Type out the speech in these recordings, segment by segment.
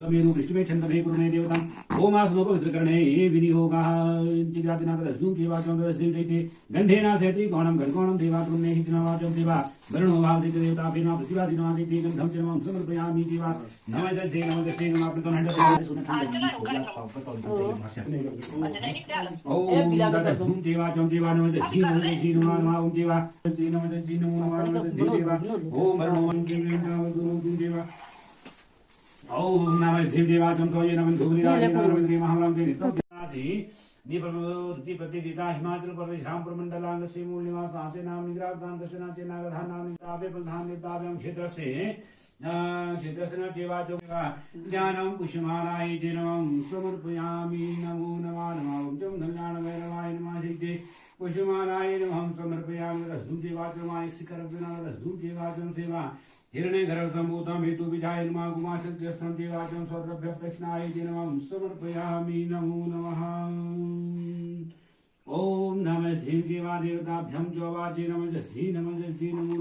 मेरु पृष्ठमे छन्दमे कुरुमे देवतां ओम आसनो पवित्रकर्णे ये विनियोगाः चिदातिनाथ दस्नुं जीवाचं दस्नुं चैते गन्धेना सेति कोणं गणकोणं देवात्रुन्ने हितनवाचं देवा वरुणो भावति देवताभिर्मा प्रतिवादिनवादिति गन्धं च नमः समर्पयामि देवा नमः जसे नमः प्रणहण्ड ओम दस्नुं जीवाचं देवा नमः जसे नमः ओम देवा नमः जसे नमः देवा ओम वरुणो देवा ओम नमः देवाचं सोये नमः धूलिराय नमः महावरं नित्यनासी दीपति प्रतिदिता हिमाचल प्रदेश रामपुर मंडलांगस्य मूल निवास नासे नाम निग्रावतां दशना चेनागधान नाम नितावे प्रधान निताव्यं क्षेत्रस्य न चेवाचो ज्ञानं पुष्यमानाय च नमः समर्पयामि नमो नमः नमः चं धन्यानवैरवाय नमः सिद्धे पुष्यमानाय नमः समर्पयामि रसदुं चेवाचो मायक्षिकरव्यना रसदुं चेवाचो सेवा हिरण्य घर संभूतम हेतु विधाय नमः गुमाशक्त्यस्तं देवाचं स्वद्रव्य प्रश्नाय नमः समर्पयामि नमो नमः ओम नमः देवा देवताभ्यं च वाचे नमः श्री नमो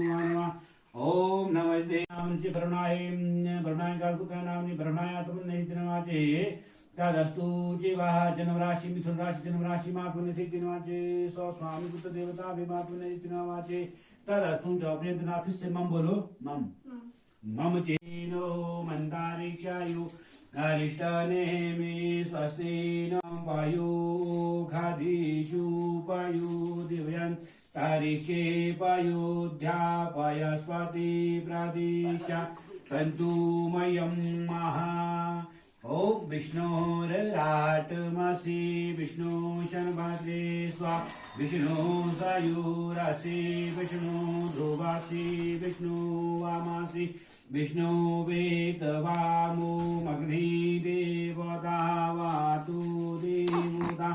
नमः ओम नमः देवांसि भरणाय कालपुत्र नामनि भरणाय तमन्नहितनवाचे तदस्तु जीवाः जन्म राशि मिथुन राशि जन्म राशि मात्मने सिद्धिनवाचे स्व स्वामी पुत्र देवता विमात्मने सिद्धिनवाचे तदस्तु जॉबनेन्द्रना फिर से मम बोलो मम मम चेनो मंदारिक्षायु अरिष्टनेमि स्वस्ति न वायु खादिषु पायु दिव्यं तारिखे पायोध्यापयस्पति प्रदिशा सन्तु मयं महा ओम विष्णोराटमसि विष्णु शनभद्रे स्वा विष्णु सायुरासि विष्णु ध्रुवासि विष्णु वामासि विष्णु वेतवामो मग्नि देवता वातु देवता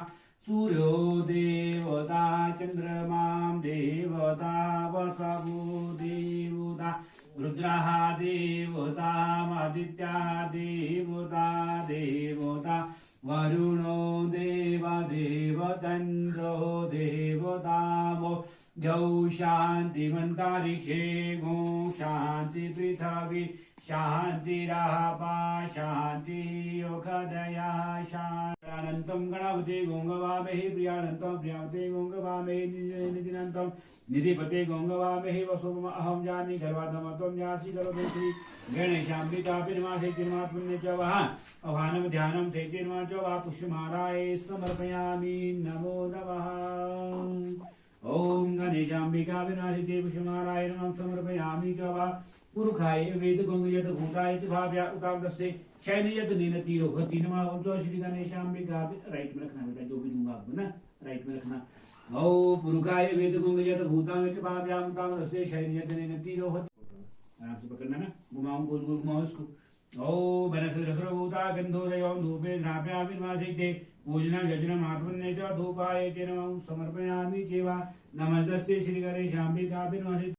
सूर्यो देवता चन्द्रमां देवता वसवो देवता रुद्रः देवतामादित्या देवता देवता वरुणो देवदेवतन्द्रो देवतावो द्यौ शान्तिमन्तारिक्षे गो शान्ति पृथिवी शान्तिरापा शान्ति योगदया शान्तिरनन्तं गणपते गोङ्गवामहे प्रियानन्तं प्रियावते गोङ्गवामहे निधिनन्तं निधिपते गोङ्गवामहे वसुमम अहं जानि गर्वाधमत्वं जासि करोति श्री गणेशाम्बिकाभिर्मासेतिर्मात्मन्ये च वः अवानं ध्यानं चैतिर्मा च वा पुष्यमालाय समर्पयामि नमो नमः ओम गणेशाम्बिकाभिर्मासेति पुष्यमालाय नमः समर्पयामि च वा पुरुखाय वेद गंगयत भूताय च भाव्या उतावदस्ते शयनयत नीनति रोहति नमः ओम जय श्री गणेशाम्बिका राइट में रखना बेटा जो भी दूंगा आपको ना राइट में रखना ओ पुरुखाय वेद गंगयत भूताय च भाव्या उतावदस्ते शयनयत नीनति रोहति आराम से पकड़ना ना घुमाऊं गोल गोल घुमाओ इसको ओ बनसरसरभूता गंधोदयों धूपे द्राव्यामि वासिते पूजनं यजनं आत्मन्ये च धूपाय च नमः समर्पयामि चेवा नमस्ते श्री गणेशाम्बिकाभिर्मासे